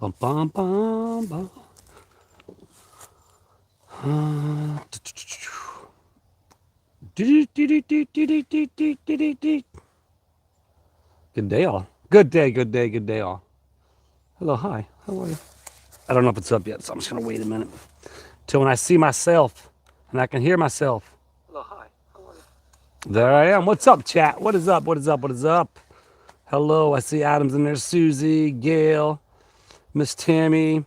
Bum, bum, bum, bum. Good day, all. Good day, good day, good day, all. Hello, hi. How are you? I don't know if it's up yet, so I'm just going to wait a minute till when I see myself and I can hear myself. Hello, hi. How are you? There I am. What's up, chat? What is up? What is up? What is up? Hello, I see Adam's in there. Susie, Gail, Miss Tammy.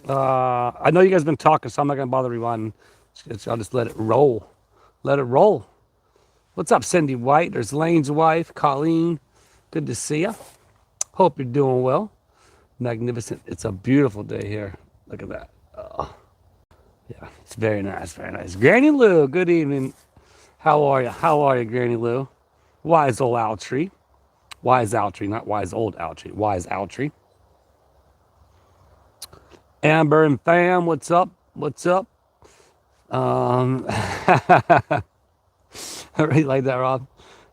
I know you guys have been talking, so I'm not going to bother rewinding. I'll just let it roll. Let it roll. What's up, Cindy White? There's Lane's wife, Colleen. Good to see you. Hope you're doing well. Magnificent. It's a beautiful day here. Look at that. Yeah, it's very nice, very nice. Granny Lou, good evening. How are you? How are you, Granny Lou? Wise old owl tree. Wise owl tree, not wise old owl tree. Wise owl tree. Amber and Fam, what's up? What's up? I really like that, Rob.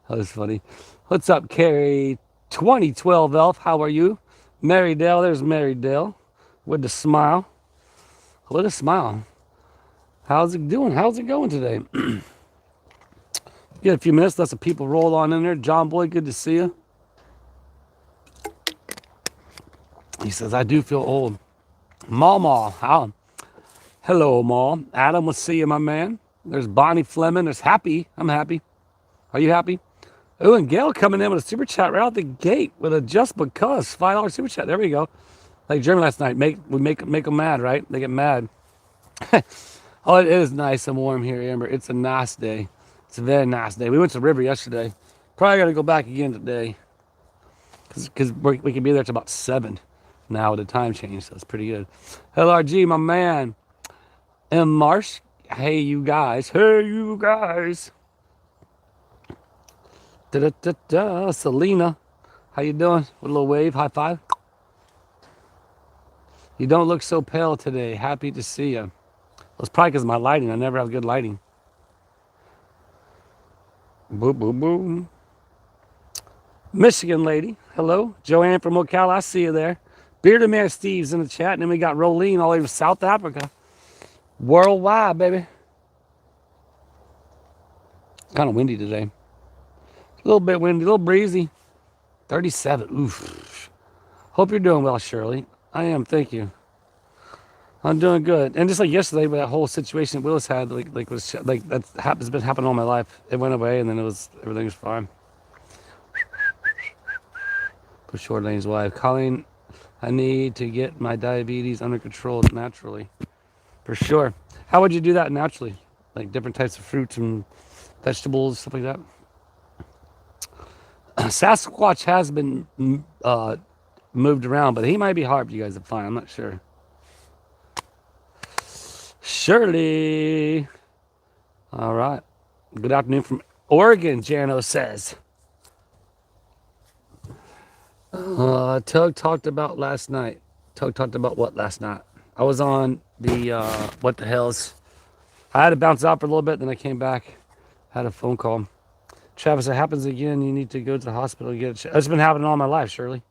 That was funny. What's up, Carrie? 2012 Elf, how are you? Mary Dale, there's Mary Dale with the smile. With a smile. How's it doing? How's it going today? Get a few minutes, let some people roll on in there. John Boy, good to see you. He says, I do feel old. Maw, how? Hello, Maw. Adam, we'll see you, my man. There's Bonnie Fleming. There's Happy. I'm happy. Are you happy? Oh, and Gail coming in with a super chat right out the gate with a just because $5 super chat. There we go. Like Jeremy last night. Make them mad, right? They get mad. Oh, it is nice and warm here, Amber. It's a nice day. It's a very nice day. We went to the river yesterday. Probably got to go back again today. Because we can be there till about 7 now with the time change. So it's pretty good. LRG, my man. M. Marsh. Hey, you guys. Hey, you guys. Da-da-da-da. Selena. How you doing? With a little wave. High five. You don't look so pale today. Happy to see you. Well, it's probably because of my lighting. I never have good lighting. Boom, boom, boom. Michigan lady. Hello. Joanne from Ocala. I see you there. Bearded Man Steve's in the chat. And then we got Rolene all over South Africa. Worldwide, baby. Kind of windy today. A little bit windy. A little breezy. 37. Oof. Hope you're doing well, Shirley. I am. Thank you. I'm doing good. And just like yesterday, with that whole situation that Willis had, has been happening all my life. It went away, and then everything was fine. For Short Lane's wife, Colleen, I need to get my diabetes under control naturally. For sure. How would you do that naturally? Like different types of fruits and vegetables, stuff like that. Sasquatch has been moved around, but he might be hard for you guys to find. I'm not sure. Shirley. All right. Good afternoon from Oregon, Jano says. Tug talked about last night. Tug talked about what last night? I was on the, what the hell's. I had to bounce out for a little bit, then I came back. Had a phone call. Travis, it happens again. You need to go to the hospital and get it. It's been happening all my life, Shirley.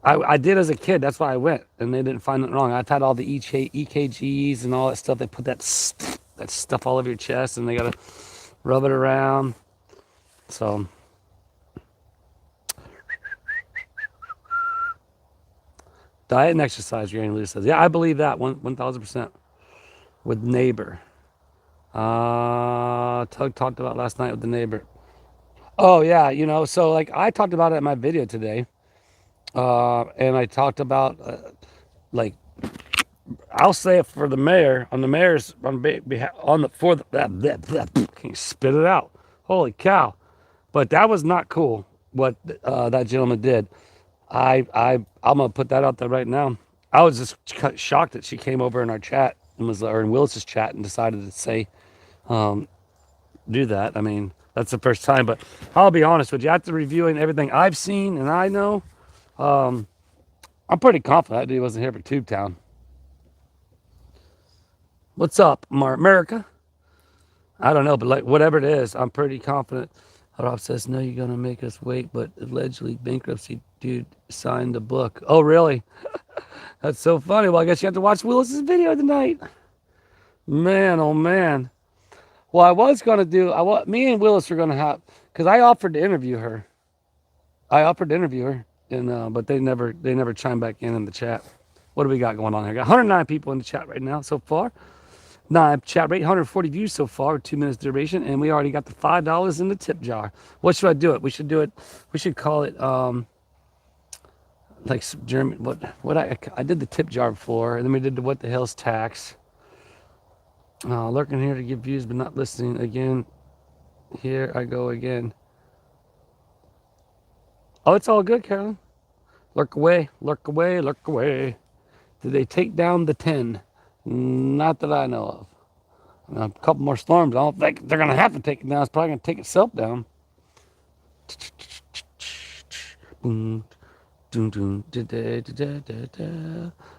I did as a kid. That's why I went, and they didn't find nothing wrong. I've had all the EKGs and all that stuff. They put that stuff all over your chest, and they got to rub it around. So, diet and exercise, Granny Lou says. Yeah, I believe that 1,000%. With neighbor. Tug talked about last night with the neighbor. Oh, yeah, so like I talked about it in my video today. And I talked about, like, I'll say it for the mayor, on the mayor's, can you spit it out? Holy cow. But that was not cool, what that gentleman did. I'm going to put that out there right now. I was just shocked that she came over in our chat, or in Willis's chat, and decided to say, do that. I mean, that's the first time, but I'll be honest with you. After reviewing everything I've seen and I know, I'm pretty confident that dude wasn't here for Tug Town. What's up, America? I don't know, but like whatever it is, I'm pretty confident. Rob says, no, you're going to make us wait, but allegedly bankruptcy dude signed the book. Oh, really? That's so funny. Well, I guess you have to watch Willis's video tonight. Man, oh man. Well, I was gonna do. Me and Willis are gonna have, because I offered to interview her. And but they never chimed back in the chat. What do we got going on here? Got 109 people in the chat right now so far. Chat rate, 140 views so far, 2 minutes duration, and we already got the $5 in the tip jar. What should I do it? We should do it. We should call it like German. What I did the tip jar before, and then we did the what the hell's tax. Lurking here to give views, but not listening again. Here I go again. Oh, it's all good, Carolyn. Lurk away, lurk away, lurk away. Did they take down the 10? Not that I know of. A couple more storms. I don't think they're going to have to take it down. It's probably going to take itself down.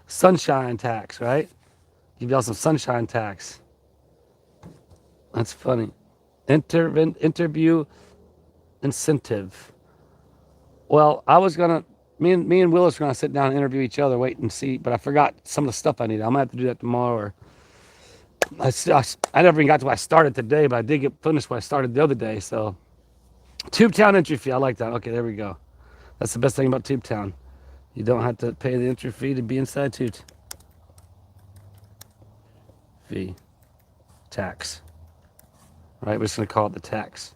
Sunshine tax, right? Give y'all some sunshine tax. That's funny. Interview incentive. Well, I was going to, me and Willis are going to sit down and interview each other, wait and see, but I forgot some of the stuff I need. I'm going to have to do that tomorrow. Or I never even got to what I started today, but I did get finished what I started the other day. So, Tug Town entry fee. I like that. Okay, there we go. That's the best thing about Tug Town. You don't have to pay the entry fee to be inside Tug. Fee. Tax. Right, we're just going to call it the tax.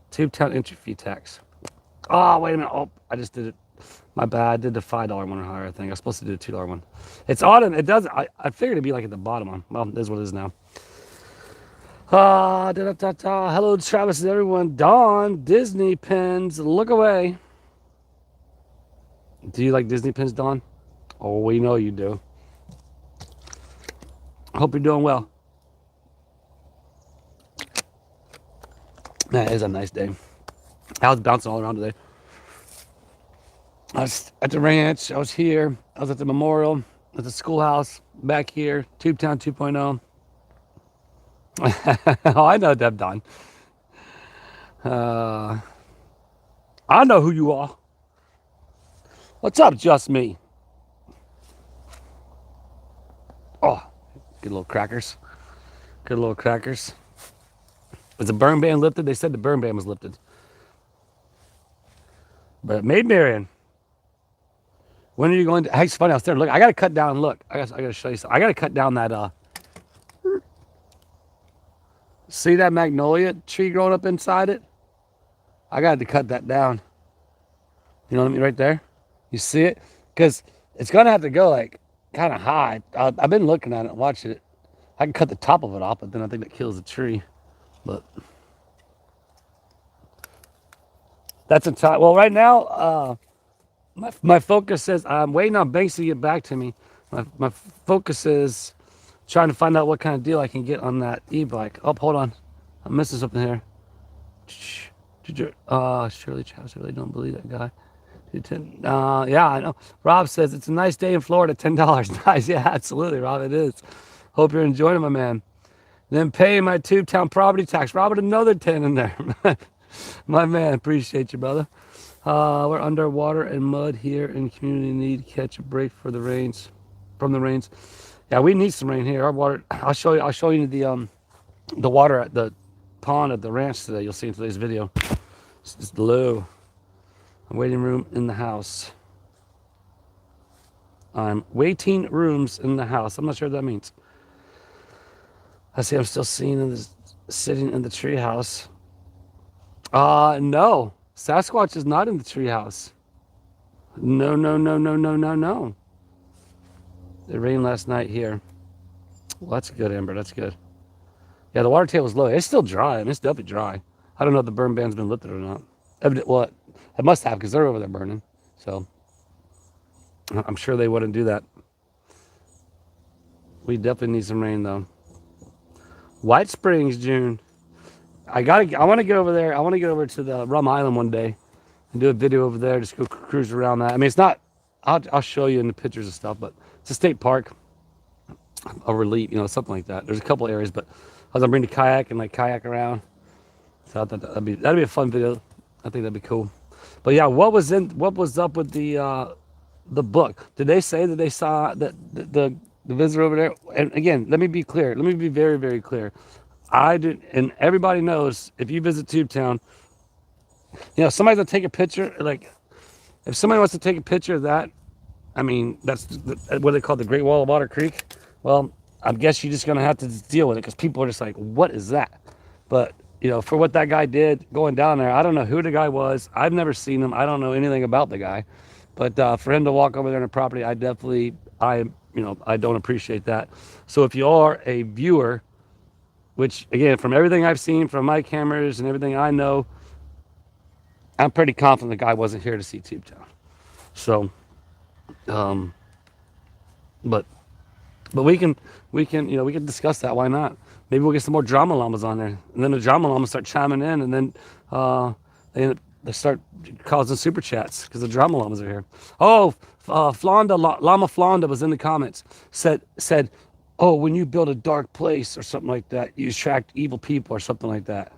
Tug Town entry fee tax. Oh, wait a minute. Oh, I just did it. My bad. I did the $5 one or higher, I think. I was supposed to do the $2 one. It's odd. It does. I figured it'd be like at the bottom one. Well, it is what it is now. Hello, Travis and everyone. Dawn, Disney pins. Look away. Do you like Disney pins, Dawn? Oh, we know you do. Hope you're doing well. Man, it is a nice day. I was bouncing all around today. I was at the ranch. I was here. I was at the memorial, at the schoolhouse, back here, Tug Town 2.0. Oh, I know Deb Don. I know who you are. What's up, just me? Oh, good little crackers. Good little crackers. Was the burn ban lifted? They said the burn ban was lifted. But Maid Marian, when are you going to? Hey, it's funny. I was there. Look, I got to cut down. Look, I got to show you something. I got to cut down that. See that magnolia tree growing up inside it? I got to cut that down. You know what I mean? Right there. You see it? Because it's going to have to go like kind of high. I've been looking at it and watching it. I can cut the top of it off, but then I think that kills the tree. But that's a time. Well, right now, my focus is I'm waiting on Banks to get back to me. My focus is trying to find out what kind of deal I can get on that e-bike. Oh, hold on. I'm missing something here. Shirley Travis, I really don't believe that guy. Yeah, I know. Rob says it's a nice day in Florida, $10. Nice. Yeah, absolutely, Rob, it is. Hope you're enjoying it, my man. Then paying my Tug Town property tax. Robert, another 10 in there. My man, appreciate you, brother. We're underwater and mud here in community need to catch a break for the rains. From the rains. Yeah, we need some rain here. Our water. I'll show you the water at the pond at the ranch today. You'll see in today's video. It's just low. Waiting room in the house. I'm waiting rooms in the house. I'm not sure what that means. I see I'm still sitting in the tree house. No. Sasquatch is not in the tree house. No. It rained last night here. Well, that's good, Amber. That's good. Yeah, the water table is low. It's still dry. I mean, it's definitely dry. I don't know if the burn ban's been lifted or not. Well, it must have because they're over there burning. So I'm sure they wouldn't do that. We definitely need some rain, though. White Springs, June. I want to get over there. I want to get over to the Rum Island one day and do a video over there. Just go cruise around that. I mean, it's not. I'll show you in the pictures and stuff, but it's a state park. A relief, something like that. There's a couple areas, but I was gonna bring the kayak and kayak around. So I thought that'd be a fun video. I think that'd be cool. But yeah, what was up with the the book. Did they say that they saw that the visitor over there? And again, let me be clear. Let me be very, very clear. I did, and everybody knows if you visit Tube Town, somebody's gonna take a picture. Like, if somebody wants to take a picture of that, I mean, that's what they call the Great Wall of Otter Creek. Well, I guess you're just gonna have to deal with it because people are just like, what is that? But for what that guy did going down there, I don't know who the guy was. I've never seen him. I don't know anything about the guy. But for him to walk over there on a property, I don't appreciate that. So if you are a viewer, which again, from everything I've seen from my cameras and everything I know, I'm pretty confident the guy wasn't here to see Tube Town. So, but we can discuss that. Why not? Maybe we'll get some more drama llamas on there, and then the drama llamas start chiming in, and then they start causing super chats because the drama llamas are here. Oh, Llama Flonda was in the comments. Said, oh, when you build a dark place or something like that, you attract evil people or something like that.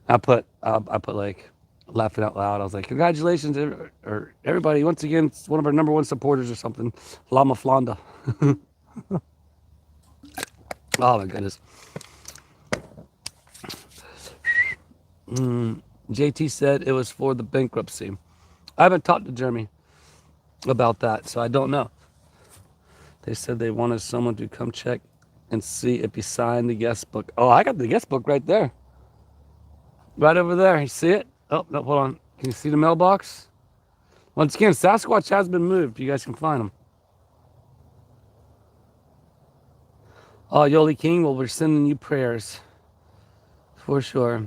I put like laughing out loud. I was like, congratulations, or everybody, once again, it's one of our #1 supporters or something. Llama Flonda. Oh my goodness. JT said it was for the bankruptcy. I haven't talked to Jeremy about that, so I don't know. They said they wanted someone to come check and see if he signed the guest book. Oh, I got the guest book right there. Right over there. You see it? Oh, no, hold on. Can you see the mailbox? Once again, Sasquatch has been moved. You guys can find him. Oh, Yoli King, well, we're sending you prayers. For sure.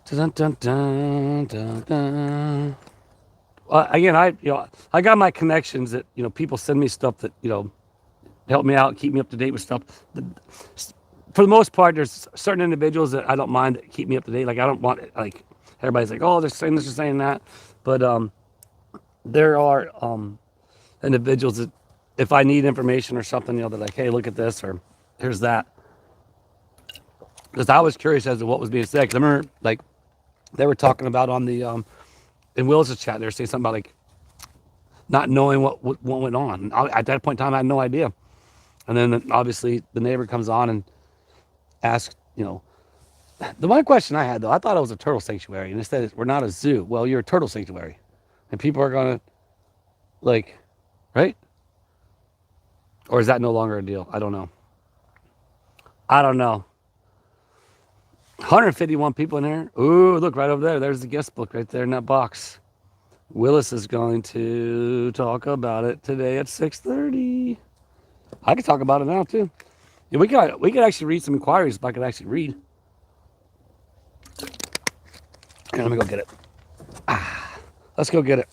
Dun, dun, dun, dun, dun. Again, I got my connections that, people send me stuff that, help me out, keep me up to date with stuff. For the most part, there's certain individuals that I don't mind that keep me up to date. Like, I don't want, like, everybody's like, oh, they're saying this, they're saying that. But there are individuals that, if I need information or something, they're like, hey, look at this, or here's that. Because I was curious as to what was being said. Because I remember, like, they were talking about on the, in Willis' chat, they were saying something about, like, not knowing what went on. At that point in time, I had no idea. And then, obviously, the neighbor comes on and asks, the one question I had, though, I thought it was a turtle sanctuary. And they said, we're not a zoo. Well, you're a turtle sanctuary. And people are going to, like, right? Or is that no longer a deal? I don't know. 151 people in here. Ooh, look right over there. There's the guest book right there in that box. Willis is going to talk about it today at 6:30. I could talk about it now too. Yeah, we could actually read some inquiries if I could actually read. Here, let me go get it. Let's go get it.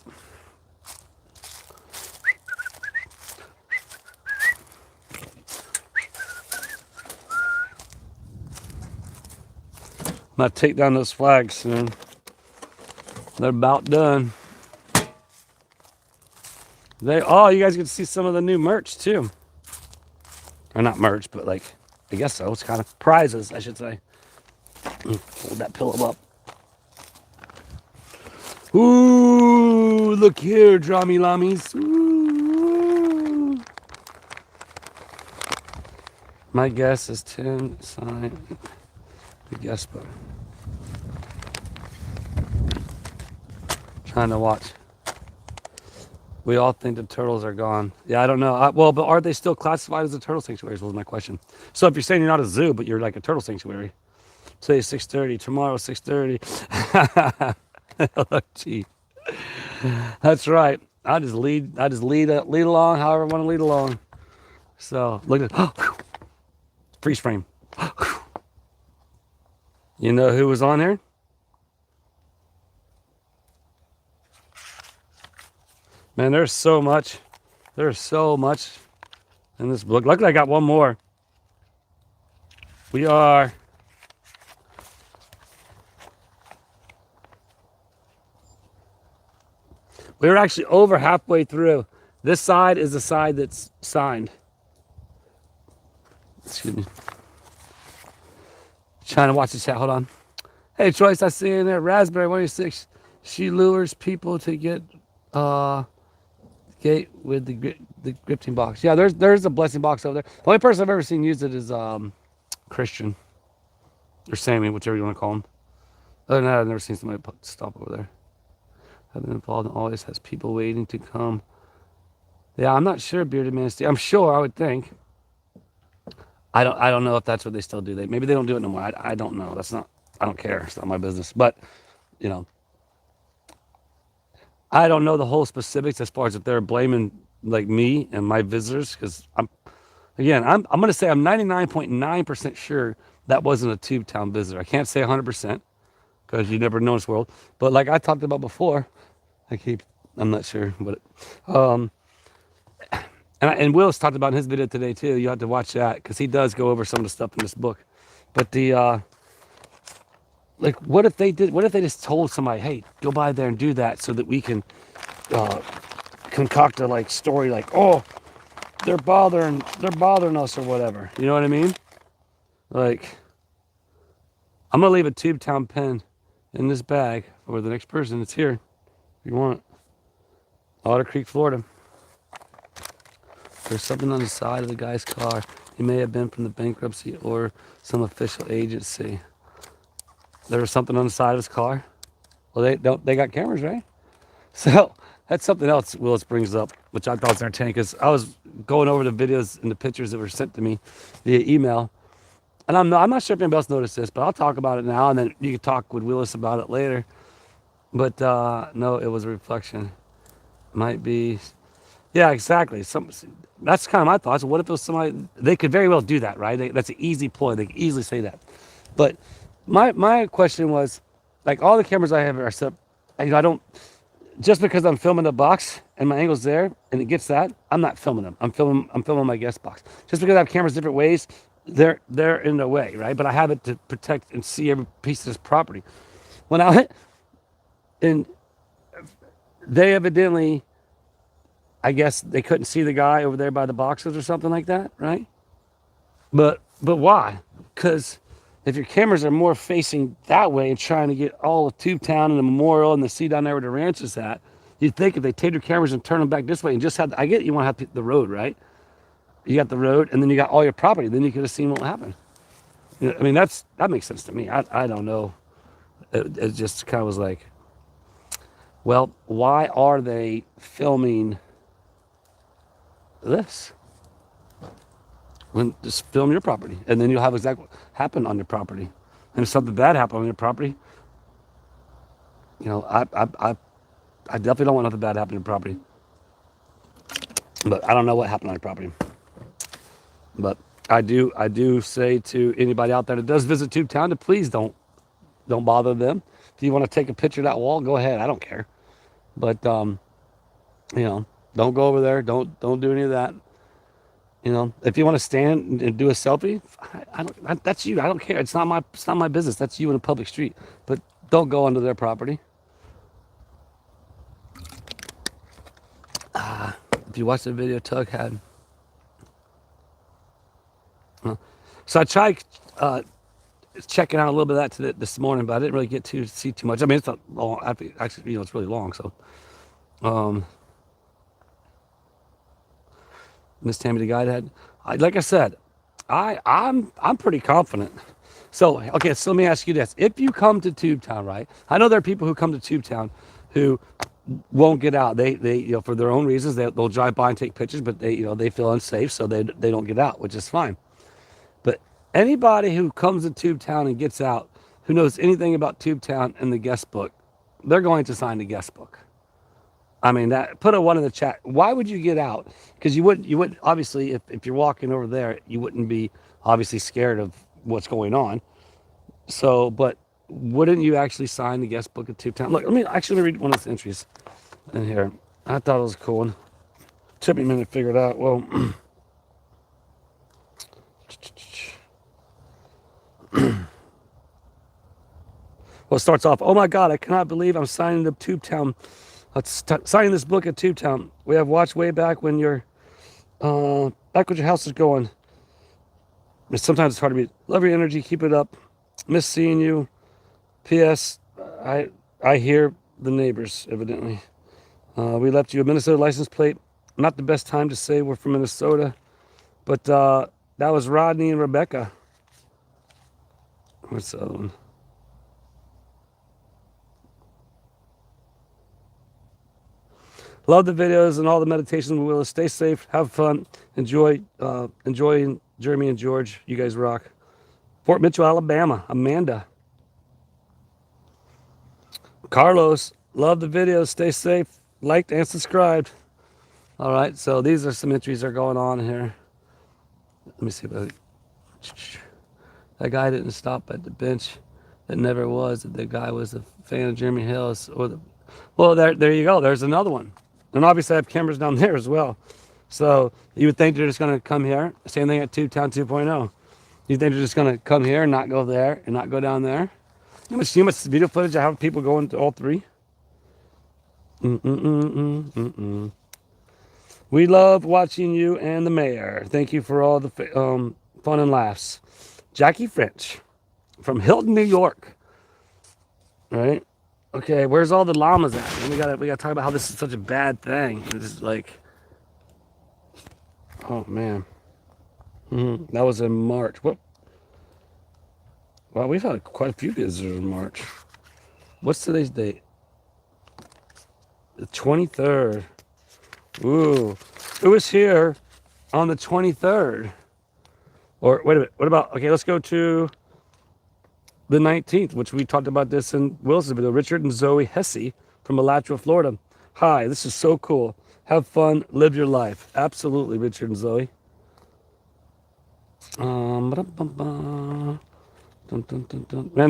I'm gonna take down those flags soon. They're about done. You guys can see some of the new merch too. Or not merch, but like, I guess so. It's kind of prizes, I should say. Hold that pillow up. Ooh, look here, Drami Lamis. Ooh. My guess is Tim signed the guest book. Trying to watch. We all think the turtles are gone. Yeah, I don't know. But are they still classified as a turtle sanctuary? Was my question. So if you're saying you're not a zoo, but you're like a turtle sanctuary, today's 6:30, tomorrow 6:30. Gee, that's right. I just lead along however I want to lead along. So look at freeze frame. You know who was on there? Man, there's so much. There's so much in this book. Luckily, I got one more. We were actually over halfway through. This side is the side that's signed. Excuse me. Trying to watch the chat. Hold on. Hey, Choice, I see in there. Raspberry 186. She lures people to get Gate with the gifting box. Yeah, there's a blessing box over there. The only person I've ever seen use it is Christian or Sammy, whichever you want to call him. Other than that, I've never seen somebody stop over there. I've been involved and always has people waiting to come. Yeah, I'm not sure, Bearded Man. I'm sure, I would think. I don't know if that's what they still do. Maybe they don't do it no more. I don't know. I don't care. It's not my business. But, you know, I don't know the whole specifics as far as if they're blaming like me and my visitors, because I'm going to say I'm 99.9% sure that wasn't a Tube Town visitor. I can't say 100% because you never know in this world. But like I talked about before, I'm not sure, but and Will's talked about in his video today too. You have to watch that because he does go over some of the stuff in this book. But the like, what if they did? What if they just told somebody, "Hey, go by there and do that," so that we can concoct a like story, like, "Oh, they're bothering us or whatever." You know what I mean? Like, I'm gonna leave a Tube Town pen in this bag for the next person that's here. If you want it. Otter Creek, Florida. There's something on the side of the guy's car. He may have been from the bankruptcy or some official agency. There was something on the side of his car. Well, they got cameras, right? So that's something else Willis brings up, which I thought was entertaining, because I was going over the videos and the pictures that were sent to me via email. And I'm not sure if anybody else noticed this, but I'll talk about it now, and then you can talk with Willis about it later. But no, it was a reflection. Might be, yeah, exactly. That's kind of my thoughts. What if it was somebody? They could very well do that, right? That's an easy ploy. They could easily say that. But my question was, like, all the cameras I have are set. I don't, just because I'm filming the box and my angle's there and it gets that, I'm not filming them. I'm filming my guest box. Just because I have cameras different ways, they're in the way, right? But I have it to protect and see every piece of this property. When I went, and they evidently, I guess they couldn't see the guy over there by the boxes or something like that, right? But why? Because if your cameras are more facing that way and trying to get all of Tube Town and the memorial and the sea down there where the ranch is at, you'd think if they take your cameras and turn them back this way and just had, I get you want to have the road, right? You got the road and then you got all your property. Then you could have seen what happened. You know, I mean, that makes sense to me. I don't know. It just kind of was like, well, why are they filming this? When just film your property, and then you'll have exactly what happened on your property. And if something bad happened on your property, you know, I definitely don't want nothing bad to happen on your property. But I don't know what happened on your property. But I do say to anybody out there that does visit Tube Town to please don't bother them. If you want to take a picture of that wall, go ahead. I don't care. But you know, don't go over there. Don't do any of that. You know, if you want to stand and do a selfie, that's you. I don't care. It's not my business. That's you in a public street. But don't go onto their property. If you watch the video Tug had, so I tried checking out a little bit of that this morning, but I didn't really get to see too much. I mean, it's not long. Actually, you know, it's really long. So, Miss Tammy, the guide had, like I said, I'm pretty confident. So, okay, so let me ask you this. If you come to Tube Town, right? I know there are people who come to Tube Town who won't get out. They you know, for their own reasons, they'll drive by and take pictures, but they feel unsafe, so they don't get out, which is fine. But anybody who comes to Tube Town and gets out, who knows anything about Tube Town and the guest book, they're going to sign the guest book. I mean, put a 1 in the chat. Why would you get out? Because you wouldn't obviously, if you're walking over there, you wouldn't be obviously scared of what's going on. So, but wouldn't you actually sign the guest book at Tube Town? Look, let me read one of the entries in here. I thought it was a cool one. Took me a minute to figure it out. Well, it starts off, "Oh my God, I cannot believe I'm signing the Tube Town. Signing this book at Tube Town. We have watched way back when your house is going. Sometimes it's hard to be. Love your energy. Keep it up. Miss seeing you. P.S. I hear the neighbors, evidently. We left you a Minnesota license plate. Not the best time to say we're from Minnesota, but that was Rodney and Rebecca. What's the other one? Love the videos and all the meditations. Will stay safe, have fun, enjoy Jeremy and George. You guys rock. Fort Mitchell, Alabama. Amanda. Carlos, love the videos. Stay safe. Liked and subscribed. All right, so these are some entries that are going on here. Let me see if that guy didn't stop at the bench. That never was. The guy was a fan of Jeremy Hales. Well, there you go. There's another one. And obviously I have cameras down there as well. So you would think they're just going to come here. Same thing at Tug Town 2.0. You think they're just going to come here and not go there and not go down there? You must see how much video footage I have of people going to all three. We love watching you and the mayor. Thank you for all the fun and laughs. Jackie French from Hilton, New York. Right? Okay, where's all the llamas at? We gotta talk about how this is such a bad thing. This is like, oh man, that was in March. What? Well, we've had quite a few visitors in March. What's today's date? The 23rd. Ooh, it was here on the 23rd. Or wait a minute. What about? Okay, let's go to the 19th, which we talked about this in Wilson's video. Richard and Zoe Hesse from Alachua, Florida. Hi, this is so cool. Have fun, live your life. Absolutely, Richard and Zoe. Man,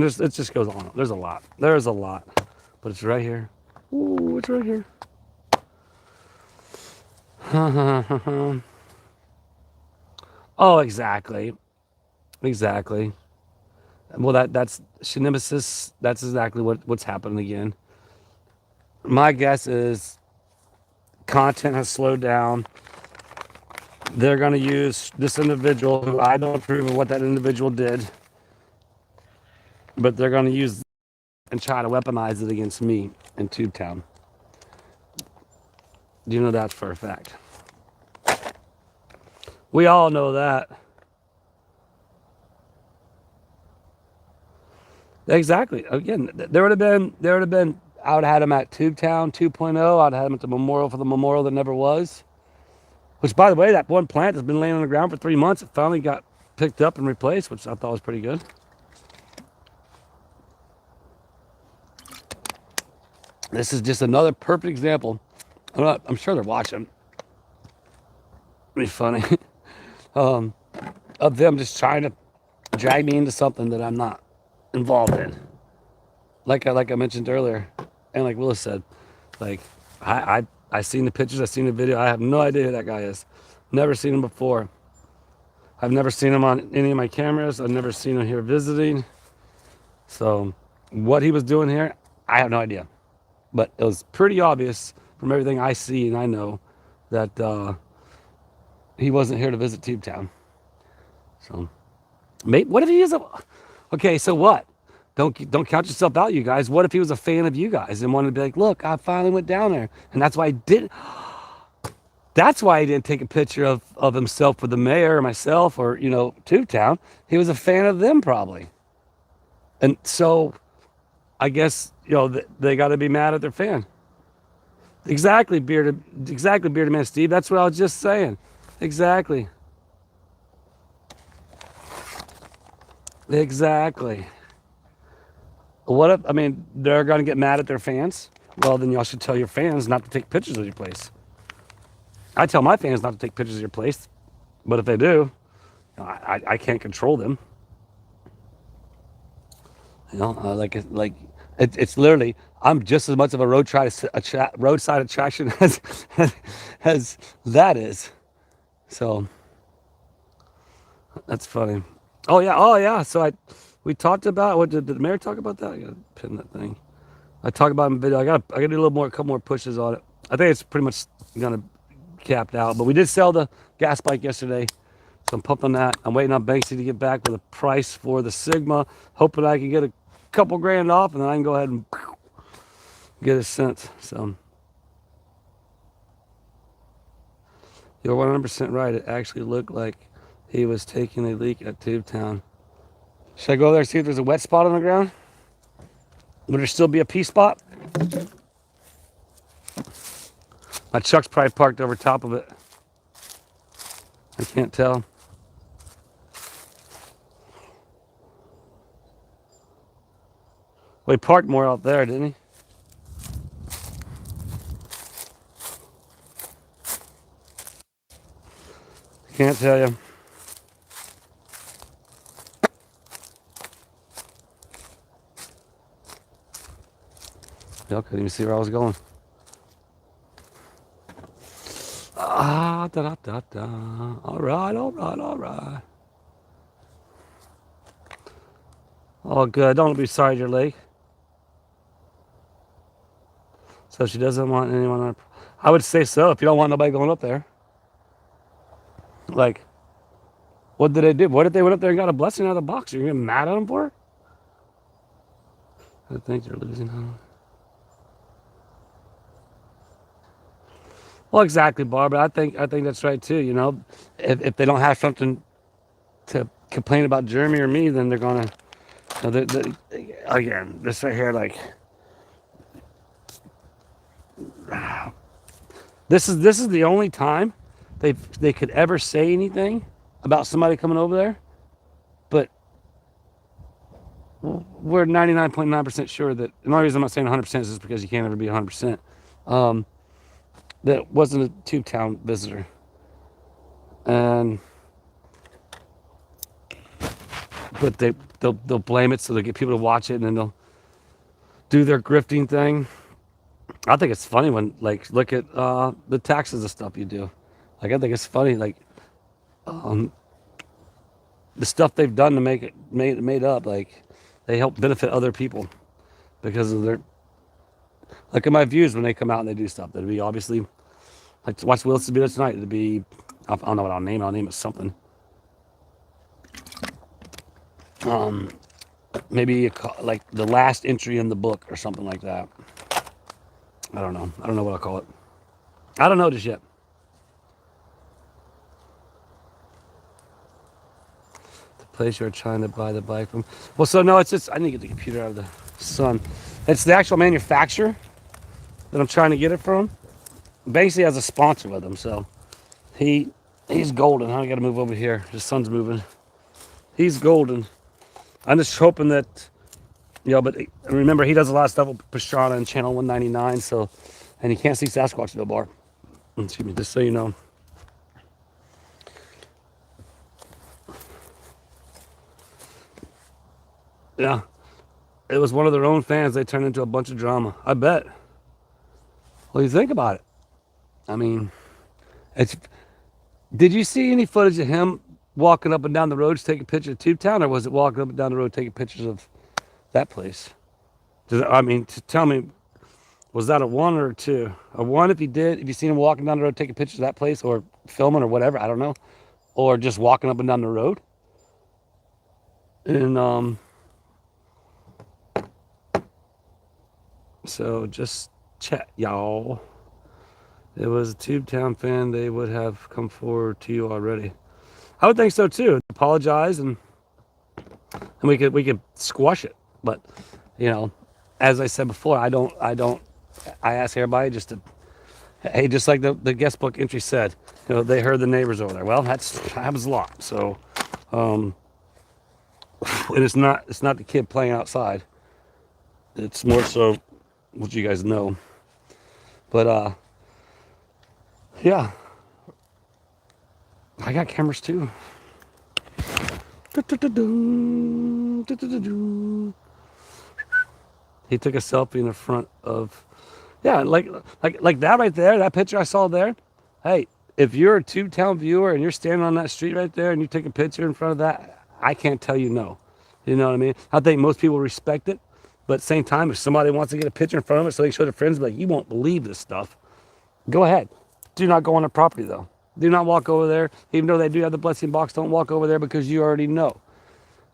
it just goes on. There's a lot. There's a lot. But it's right here. Ooh, it's right here. Oh, exactly. Exactly. Well, that's Nemesis. That's exactly what's happening again. My guess is content has slowed down. They're going to use this individual, who I don't approve of what that individual did, but they're going to use and try to weaponize it against me in Tug Town. Do you know that for a fact? We all know that. Exactly. Again, there would have been. I would have had him at Tug Town 2.0. I'd have had him at the memorial for the memorial that never was. Which, by the way, that one plant has been laying on the ground for 3 months. It finally got picked up and replaced, which I thought was pretty good. This is just another perfect example. I'm sure they're watching. It'd be funny. Of them just trying to drag me into something that I'm not involved in. Like I mentioned earlier, and like Willis said, like I seen the pictures, I seen the video. I have no idea who that guy is. Never seen him before. I've never seen him on any of my cameras. I've never seen him here visiting. So what he was doing here, I have no idea. But it was pretty obvious from everything I see and I know that he wasn't here to visit Tug Town. So, maybe, what if he is a... Okay, so what? Don't count yourself out, you guys. What if he was a fan of you guys and wanted to be like, look, I finally went down there. And that's why I didn't... That's why he didn't take a picture of himself with the mayor or myself or, Tug Town. He was a fan of them probably. And so, I guess, they got to be mad at their fan. Exactly, bearded man Steve. That's what I was just saying. Exactly. What if, they're going to get mad at their fans? Well, then y'all should tell your fans not to take pictures of your place. I tell my fans not to take pictures of your place, but if they do, I can't control them. It's literally, I'm just as much of a roadside attraction as that is. So that's funny. Oh yeah. So we talked about, what did the mayor talk about that? I gotta pin that thing. I talked about it in video. I gotta do a couple more pushes on it. I think it's pretty much gonna capped out. But we did sell the gas bike yesterday, so I'm pumped on that. I'm waiting on Banksy to get back with a price for the Sigma, hoping I can get a couple grand off, and then I can go ahead and get it sent. So You're 100% right. It actually looked like he was taking a leak at Tug Town. Should I go there and see if there's a wet spot on the ground? Would there still be a pee spot? My truck's probably parked over top of it. I can't tell. Well, he parked more out there, didn't he? Can't tell you. Y'all couldn't even see where I was going. Ah, da da da da. All right, all right, all right. All good. Don't be sorry you're late. So she doesn't want anyone on. I would say so if you don't want nobody going up there. Like, what did they do? What if they went up there and got a blessing out of the box? Are you getting mad at them for it? I think they're losing, huh? Well, exactly, Barbara. I think that's right too. You know, if they don't have something to complain about Jeremy or me, then they're gonna. You know, again, this right here, like, this is the only time they could ever say anything about somebody coming over there, but we're 99.9% sure that. The only reason I'm not saying 100% is because you can't ever be 100%. That wasn't a Tug Town visitor, and but they'll blame it so they get people to watch it, and then they'll do their grifting thing. I think it's funny when, like, look at the taxes and stuff you do. Like, I think it's funny, like, the stuff they've done to make it made up. Like, they help benefit other people because of their. Look at my views when they come out and they do stuff. That'd be obviously, like, to watch Willis video tonight. It'd be, I don't know what I'll name it. I'll name it something. Maybe like the last entry in the book or something like that. I don't know. I don't know what I'll call it. I don't know just yet. The place you're trying to buy the bike from. Well, so no, it's just, I need to get the computer out of the sun. It's the actual manufacturer that I'm trying to get it from. Basically has a sponsor with him, so he's golden. I got to move over here. The sun's moving. He's golden. I'm just hoping that, you know, but remember, he does a lot of stuff with Pastrana and Channel 199, so, and you can't see Sasquatch no bar. Excuse me, just so you know. Yeah, it was one of their own fans. They turned into a bunch of drama. I bet. Well, you think about it. I mean, it's. Did you see any footage of him walking up and down the roads taking pictures of Tug Town, or was it walking up and down the road taking pictures of that place? I mean, tell me, was that a one or a two? A one if he did, if you seen him walking down the road taking pictures of that place or filming or whatever, I don't know. Or just walking up and down the road. And so just chat, y'all. It was a Tug Town fan, they would have come forward to you already. I would think so too. Apologize and we could squash it. But, you know, as I said before, I ask everybody just to, hey, just like the guest book entry said, you know, they heard the neighbors over there. Well, that happens a lot. So, and it's not the kid playing outside. It's more so what you guys know. But yeah, I got cameras too. He took a selfie in the front of, yeah, like that right there, that picture I saw there. Hey, if you're a Tug Town viewer and you're standing on that street right there and you take a picture in front of that, I can't tell you no. You know what I mean? I think most people respect it, but at the same time, if somebody wants to get a picture in front of it so they can show their friends, like, you won't believe this stuff, go ahead. Do not go on their property though. Do not walk over there. Even though they do have the blessing box, don't walk over there because you already know.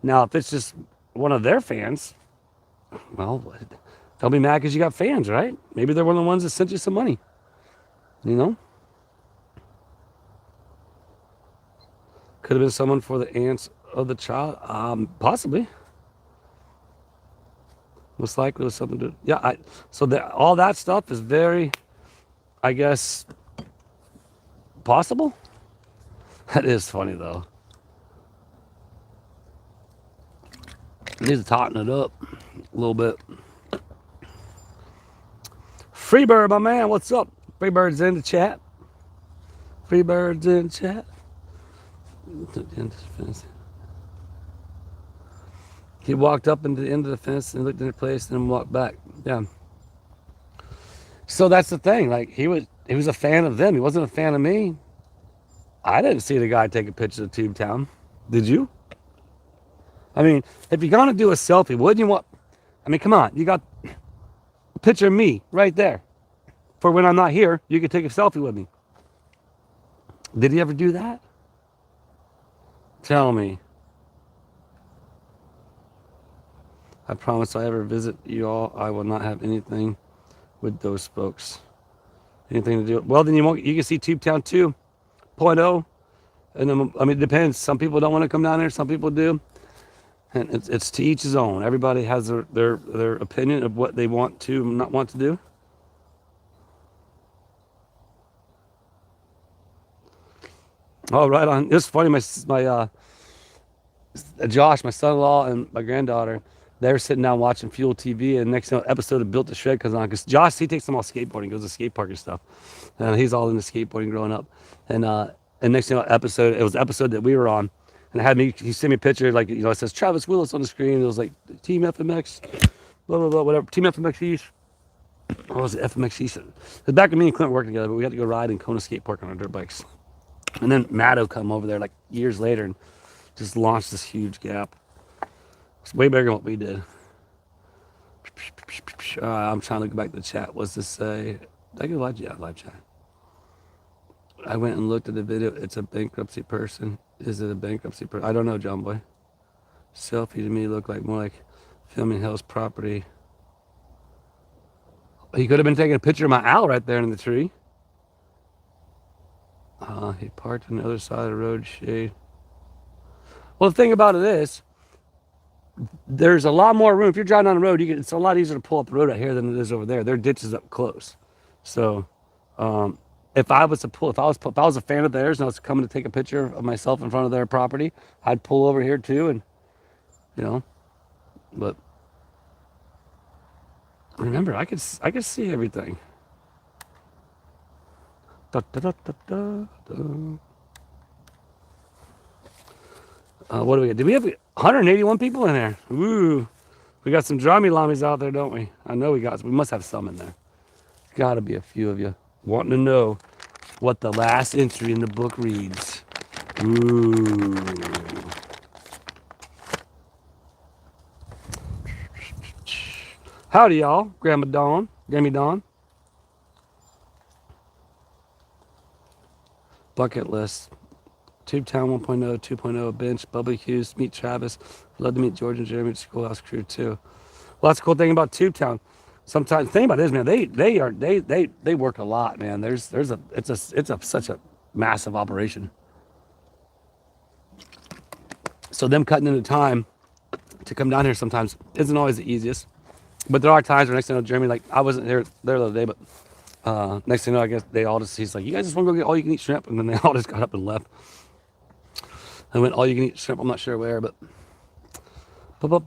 Now, if it's just one of their fans, well, they'll be mad because you got fans, right? Maybe they're one of the ones that sent you some money. You know? Could have been someone for the aunts of the child. Possibly. Most likely it was something to, yeah. So all that stuff is very, I guess, possible. That is funny though. Needs to tighten it up a little bit. Freebird, my man, what's up? Freebird's in the chat. Freebird's in the chat. He walked up into the end of the fence and looked in the place and then walked back. Yeah. So that's the thing. Like he was a fan of them. He wasn't a fan of me. I didn't see the guy take a picture of Tug Town. Did you? I mean, if you're gonna do a selfie, wouldn't you want? I mean, come on. You got a picture of me right there. For when I'm not here, you could take a selfie with me. Did he ever do that? Tell me. I promise I ever visit you all, I will not have anything with those folks. Anything to do. Well, then you can see Tug Town 2.0. And then, I mean, it depends. Some people don't want to come down there. Some people do. And it's to each his own. Everybody has their opinion of what they want to not want to do. Oh, right on. It's funny. My Josh, my son-in-law, and my granddaughter, they were sitting down watching Fuel TV, and next episode of Built to Shred comes on. Because Josh, he takes them all skateboarding, goes to skate park and stuff, and he's all into skateboarding growing up. And next episode, it was the episode that we were on, and it had me. He sent me a picture, like, you know, it says Travis Willis on the screen. It was like Team FMX, blah blah blah, whatever. Team FMX East. What was it? FMX East. It was back when me and Clint worked together, but we had to go ride in Kona skate park on our dirt bikes. And then Matto come over there like years later and just launched this huge gap. It's way bigger than what we did. I'm trying to go back to the chat. What's this say? Did I get live? Yeah, live chat. I went and looked at the video. It's a bankruptcy person. Is it a bankruptcy person? I don't know, John Boy. Selfie to me looked like more like filming Hales property. He could have been taking a picture of my owl right there in the tree. He parked on the other side of the road shade. Well, the thing about it is, there's a lot more room. If you're driving down the road, it's a lot easier to pull up the road out here than it is over there. Their ditch is up close. So, if I was a fan of theirs and I was coming to take a picture of myself in front of their property, I'd pull over here too, and you know. But remember, I could see everything. Da, da, da, da, da, da. What do we got? Did we have 181 people in there? Ooh, we got some drummy lammies out there, don't we? I know we must have some in there. Got to be a few of you wanting to know what the last entry in the book reads. Ooh. Howdy, y'all. Grandma Dawn. Grammy Dawn. Bucket list. Tug Town 1.0, 2.0, bench, barbecues, meet Travis. Love to meet George and Jeremy, the schoolhouse crew too. Well, that's the cool thing about Tug Town. Sometimes, think about this, man. They work a lot, man. It's such a massive operation. So them cutting into time to come down here sometimes isn't always the easiest. But there are times where next thing you know, Jeremy, like I wasn't there the other day, but next thing you know, I guess he's like, you guys just want to go get all you can eat shrimp, and then they all just got up and left. I went all you can eat shrimp. I'm not sure where, but well,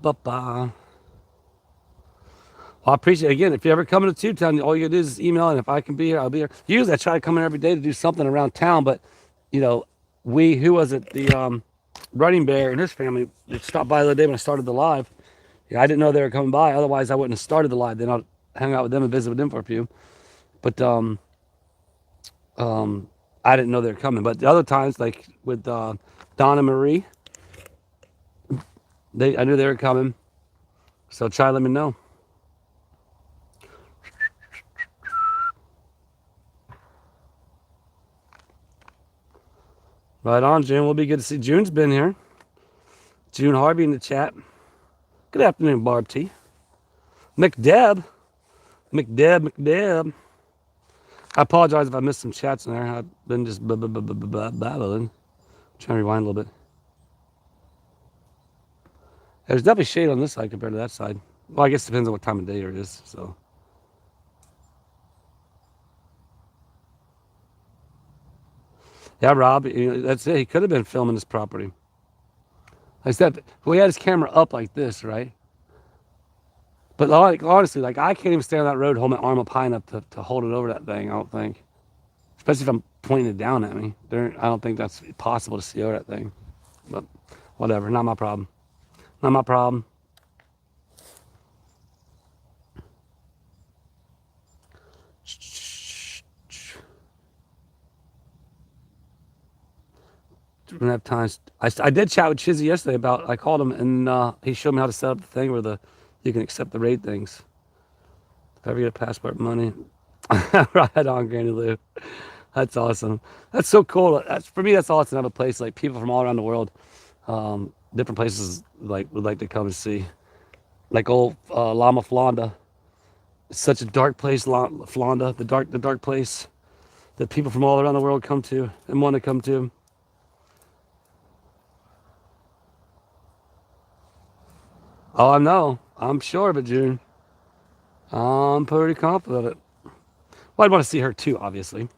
I appreciate it. Again, if you ever come to Tug Town, all you gotta do is email, and if I can be here, I'll be here. Usually I try to come in every day to do something around town, but you know, who was it? The Running Bear and his family, they stopped by the other day when I started the live. Yeah, I didn't know they were coming by. Otherwise, I wouldn't have started the live. Then I'll hang out with them and visit with them for a few. But I didn't know they were coming. But the other times, like with Don and Marie, I knew they were coming. So try to let me know. Right on, June. We'll be good to see. June's been here. June Harvey in the chat. Good afternoon, Barb T. McDeb. I apologize if I missed some chats in there. I've been just babbling. Trying to rewind a little bit. There's definitely shade on this side compared to that side. Well, I guess it depends on what time of day it is. So. Yeah, Rob, that's it. He could have been filming this property. Like I said, well, he had his camera up like this, right? But like, honestly, like I can't even stand on that road, hold my arm up high enough to hold it over that thing. I don't think, especially if I'm pointing it down at me. I don't think that's possible to see over that thing. But whatever, not my problem. Not my problem. Don't have time. I did chat with Chizzy yesterday about. I called him and he showed me how to set up the thing where you can accept the raid things. If ever get a passport, money. Right on, Granny Lou. That's awesome. That's so cool. For me, that's awesome to have a place like people from all around the world, different places would like to come and see. Like old Lama Flonda. It's such a dark place, Flonda, the dark place that people from all around the world come to and want to come to. Oh, I know. I'm sure of it, June. I'm pretty confident of it. Well, I'd want to see her too, obviously.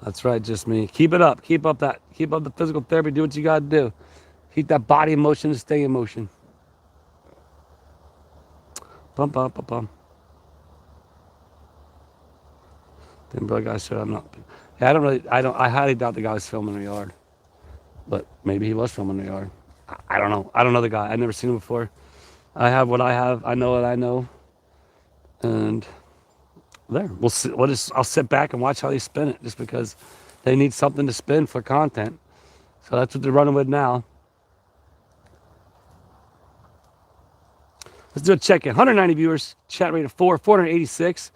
That's right, just me. Keep it up. Keep up the physical therapy. Do what you gotta do. Keep that body in motion and stay in motion. Bum bum bum bum. Then bro guy said I'm not. Yeah, I highly doubt the guy was filming the yard. But maybe he was filming the yard. I don't know. I don't know the guy. I've never seen him before. I have what I have. I know what I know. And there. I'll sit back and watch how they spin it just because they need something to spin for content. So that's what they're running with now. Let's do a check-in. 190 viewers. Chat rate of 486.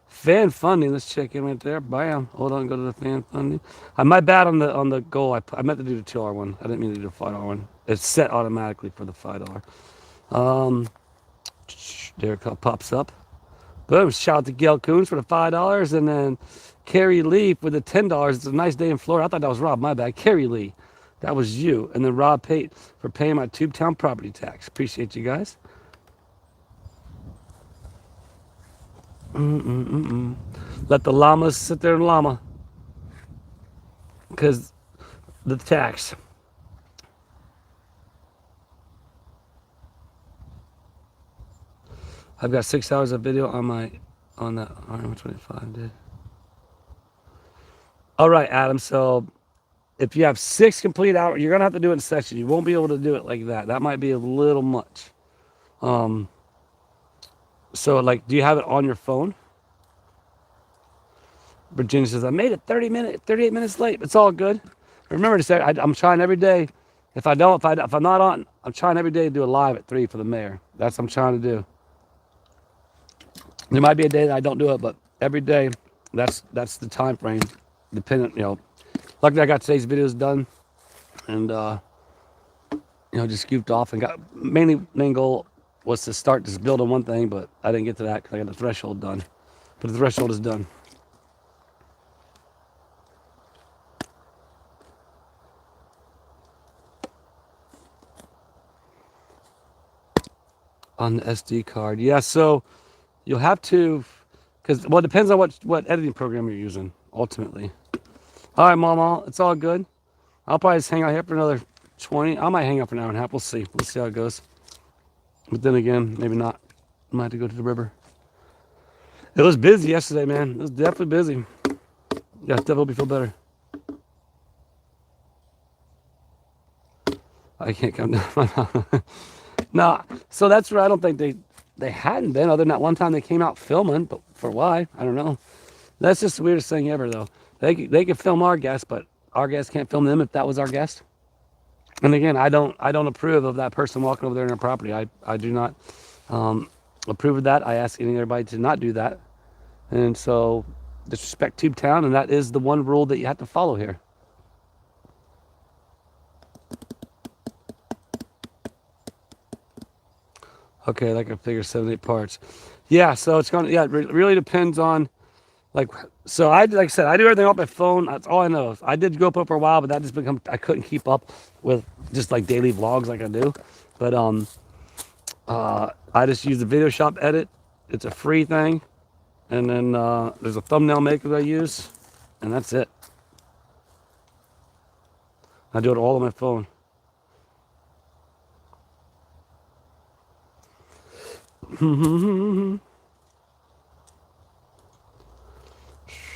Fan funding. Let's check in right there. Bam. Hold on. Go to the fan funding. My bad on the goal. I meant to do the $2 one. I didn't mean to do the $5 one. It's set automatically for the $5. There it pops up. Boom. Shout out to Gail Coons for the $5. And then Carrie Lee for the $10. It's a nice day in Florida. I thought that was Rob. My bad. Carrie Lee. That was you. And then Rob Pate for paying my Tug Town property tax. Appreciate you guys. Let the llamas sit there and llama. Because the tax. I've got 6 hours of video on that RM25, dude. All right, Adam. So if you have 6 complete hours, you're gonna have to do it in section. You won't be able to do it like that. That might be a little much. So like, do you have it on your phone? Virginia says, I made it 38 minutes late. It's all good. Remember to say, I'm trying every day. If I'm not on, I'm trying every day to do a live at 3 for the mayor. That's what I'm trying to do. There might be a day that I don't do it, but every day, that's the time frame. Dependent, luckily I got today's videos done, and just scooped off and got main goal was to start this build on one thing, but I didn't get to that because I got the threshold done. But the threshold is done. On the SD card, yeah. So you'll have to, because it depends on what editing program you're using ultimately. All right, Mama, it's all good. I'll probably just hang out here for another 20. I might hang out for an hour and a half. We'll see. We'll see how it goes. But then again, maybe not. I might have to go to the river. It was busy yesterday, man. It was definitely busy. Yeah, definitely feel better. I can't come down. No, so that's where I don't think they hadn't been, other than that one time they came out filming, but for why? I don't know. That's just the weirdest thing ever, though. They could film our guest, but our guest can't film them if that was our guest. And again, I don't approve of that person walking over there in their property. I do not approve of that. I ask everybody to not do that. And so disrespect Tug Town, and that is the one rule that you have to follow here. Okay, like I figure 7, 8 parts. Yeah, so it's gonna. Yeah, it really depends on like. So like I said, I do everything off my phone. That's all I know. I did GoPro for a while, but that just become I couldn't keep up with just like daily vlogs like I do. But I just use the Video Shop Edit. It's a free thing, and then there's a thumbnail maker that I use, and that's it. I do it all on my phone.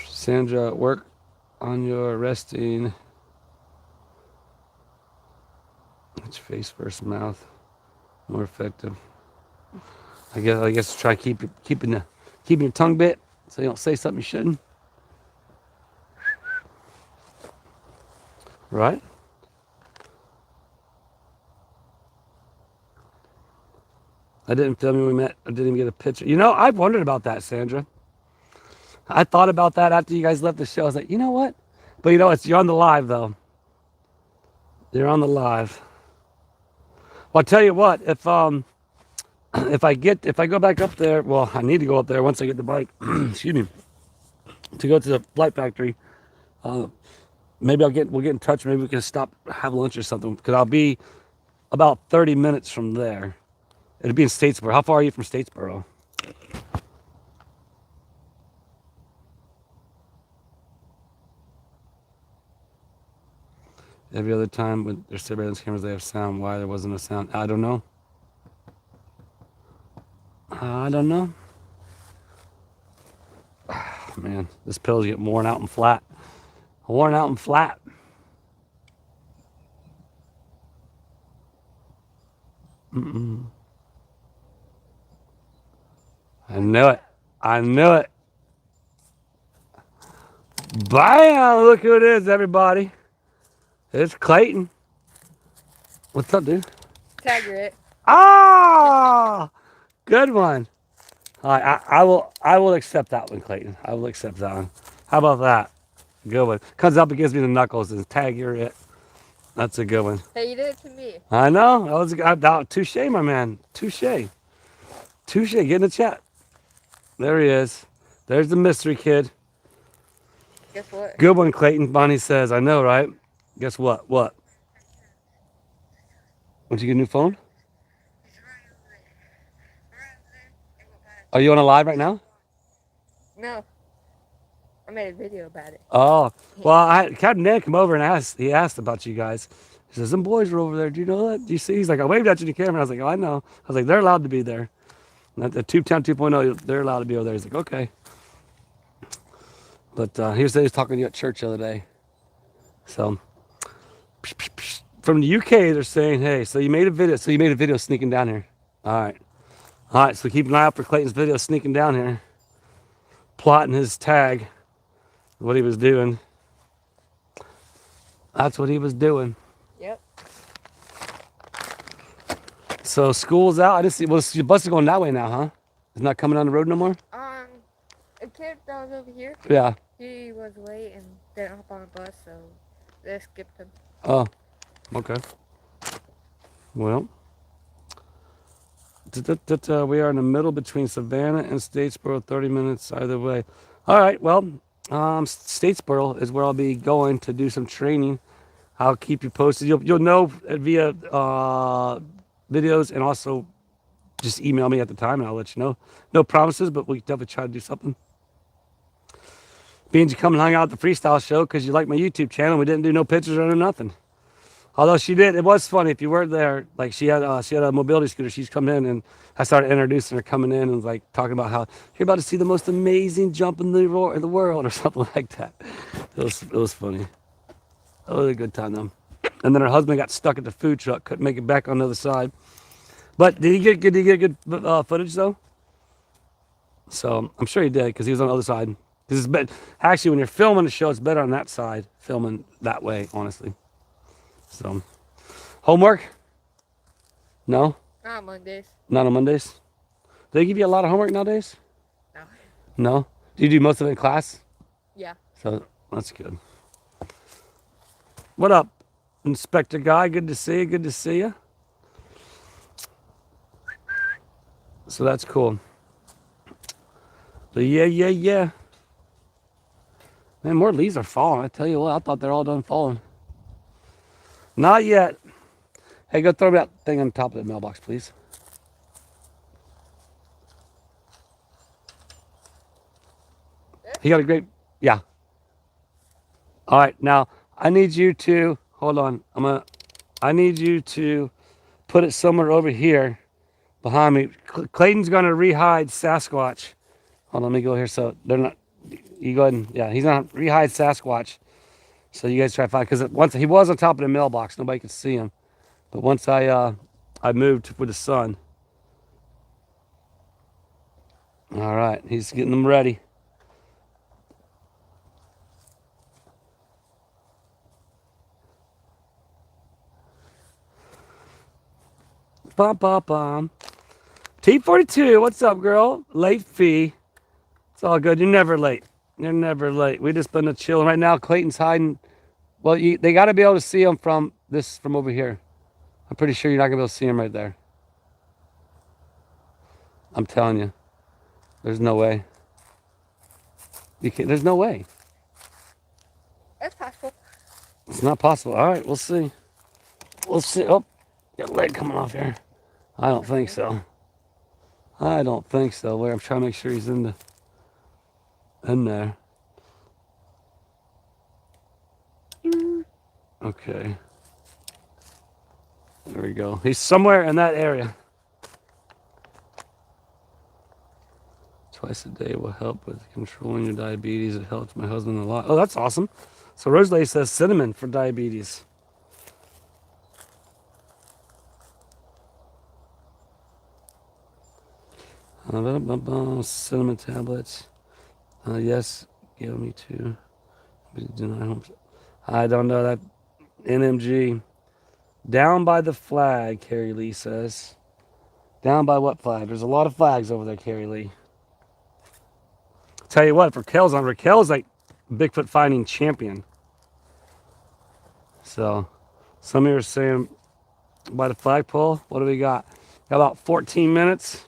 Sandra, work on your resting. It's face versus mouth. More effective. I guess try keeping your tongue bit so you don't say something you shouldn't. Right? I didn't film you when we met. I didn't even get a picture. You know, I've wondered about that, Sandra. I thought about that after you guys left the show. I was like, you know what? But you know, you're on the live though. You're on the live. Well, I'll tell you what. If I go back up there, well, I need to go up there once I get the bike. Excuse me. To go to the flight factory. Maybe we'll get in touch. Maybe we can stop, have lunch or something. Because I'll be about 30 minutes from there. It'll be in Statesboro. How far are you from Statesboro? Every other time when there's surveillance cameras, they have sound. Why there wasn't a sound? I don't know. I don't know. Man, this pillow's getting worn out and flat. Worn out and flat. I knew it. I knew it. Bam! Look who it is, everybody. It's Clayton. What's up, dude? Tagger it. Ah! Good one. I will accept that one, Clayton. I will accept that one. How about that? Good one. Comes up and gives me the knuckles and tag you're it. That's a good one. Hey, you did it to me. I know. Touche, my man. Touche. Touche. Get in the chat. There he is. There's the mystery kid. Guess what? Good one, Clayton. Bonnie says, I know, right? Guess what? What? Did you get a new phone? Are you on a live right now? No. I made a video about it. Oh, well, Captain Dan come over and he asked about you guys. He says, them boys were over there. Do you know that? Do you see? He's like, I waved at you in the camera. I was like, oh, I know. I was like, they're allowed to be there. And at the Tug Town 2.0, they're allowed to be over there. He's like, okay. But he was talking to you at church the other day. So, from the UK, they're saying, hey, so you made a video sneaking down here. All right. All right, so keep an eye out for Clayton's video sneaking down here. Plotting his tag. What he was doing. That's what he was doing. Yep. So school's out. I just see. Well, your bus is going that way now, huh? It's not coming on the road no more. A kid that was over here. Yeah. He was late and didn't hop on a bus, so they skipped him. Oh. Okay. Well. We are in the middle between Savannah and Statesboro. 30 minutes either way. All right. Well, Statesboro is where I'll be going to do some training. I'll keep you posted. You'll know via videos, and also just email me at the time and I'll let you know. No promises, but we definitely try to do something. Beans, you come and hung out at the freestyle show because you like my YouTube channel. We didn't do no pictures or no nothing. Although she did, it was funny if you weren't there. Like she had a mobility scooter. She's come in and I started introducing her coming in and like talking about how you're about to see the most amazing jump in the world or something like that. It was funny. It was a good time though. And then her husband got stuck at the food truck, couldn't make it back on the other side. But did he get good footage though? So I'm sure he did because he was on the other side. Actually, when you're filming the show, it's better on that side, filming that way, honestly. So, homework? No? Not on Mondays. Not on Mondays? Do they give you a lot of homework nowadays? No. No? Do you do most of it in class? Yeah. So, that's good. What up, Inspector Guy? Good to see you. Good to see you. So that's cool. But yeah. Man, more leaves are falling. I tell you what, I thought they're all done falling. Not yet. Hey, go throw that thing on top of the mailbox, please. He got a great, yeah. All right, now I need you to, hold on. I need you to put it somewhere over here behind me. Clayton's gonna rehide Sasquatch. Hold on, let me go here so they're not, you go ahead and, yeah, he's gonna rehide Sasquatch. So you guys try to find, because once he was on top of the mailbox, nobody could see him. But once I moved with the sun. All right, he's getting them ready. Bum, bum, bum. T42, what's up, girl? Late fee. It's all good. You're never late. You're never late. We just been chilling right now. Clayton's hiding. Well, they got to be able to see him from over here. I'm pretty sure you're not gonna be able to see him right there. I'm telling you, there's no way. You can't. There's no way. It's possible. It's not possible. All right, we'll see. We'll see. Oh, got a leg coming off here. I don't think so. I don't think so. Wait, I'm trying to make sure he's in there. Okay. There we go. He's somewhere in that area. Twice a day will help with controlling your diabetes. It helps my husband a lot. Oh, that's awesome. So Rosalie says cinnamon for diabetes. Cinnamon tablets. Yes, give me two. I don't know that. NMG. Down by the flag, Carrie Lee says. Down by what flag? There's a lot of flags over there, Carrie Lee. Tell you what, if Raquel's on, Raquel's like Bigfoot finding champion. So, some of you are saying by the flagpole, what do we got? Got about 14 minutes.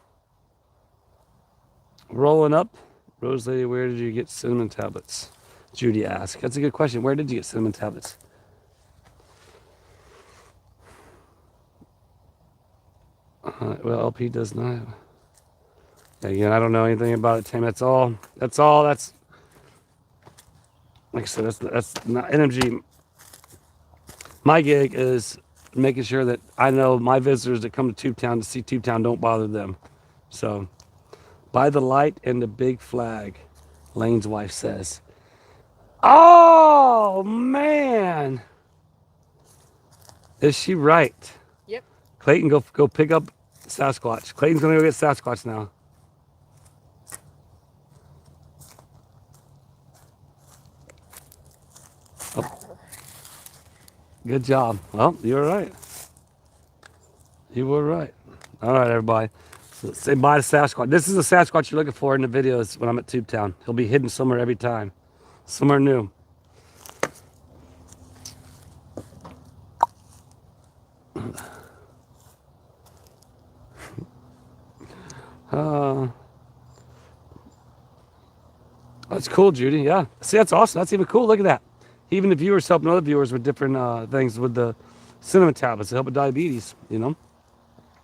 Rolling up. Rose Lady, where did you get cinnamon tablets? Judy asked. That's a good question. Where did you get cinnamon tablets? Well, LP does not. Again, I don't know anything about it, Tim. That's all. That's like I said. That's not NMG. My gig is making sure that I know my visitors that come to Tug Town to see Tug Town don't bother them. So, by the light and the big flag, Lane's wife says. Oh man, is she right? Yep. Clayton, go pick up Sasquatch. Clayton's gonna go get Sasquatch now. Oh. Good job. Well, you were right. You were right. All right, everybody. So say bye to Sasquatch. This is the Sasquatch you're looking for in the videos when I'm at Tug Town. He'll be hidden somewhere every time. Somewhere new. That's cool, Judy. Yeah. See, that's awesome. That's even cool. Look at that. Even the viewers helping other viewers with different things with the cinnamon tablets to help with diabetes, you know?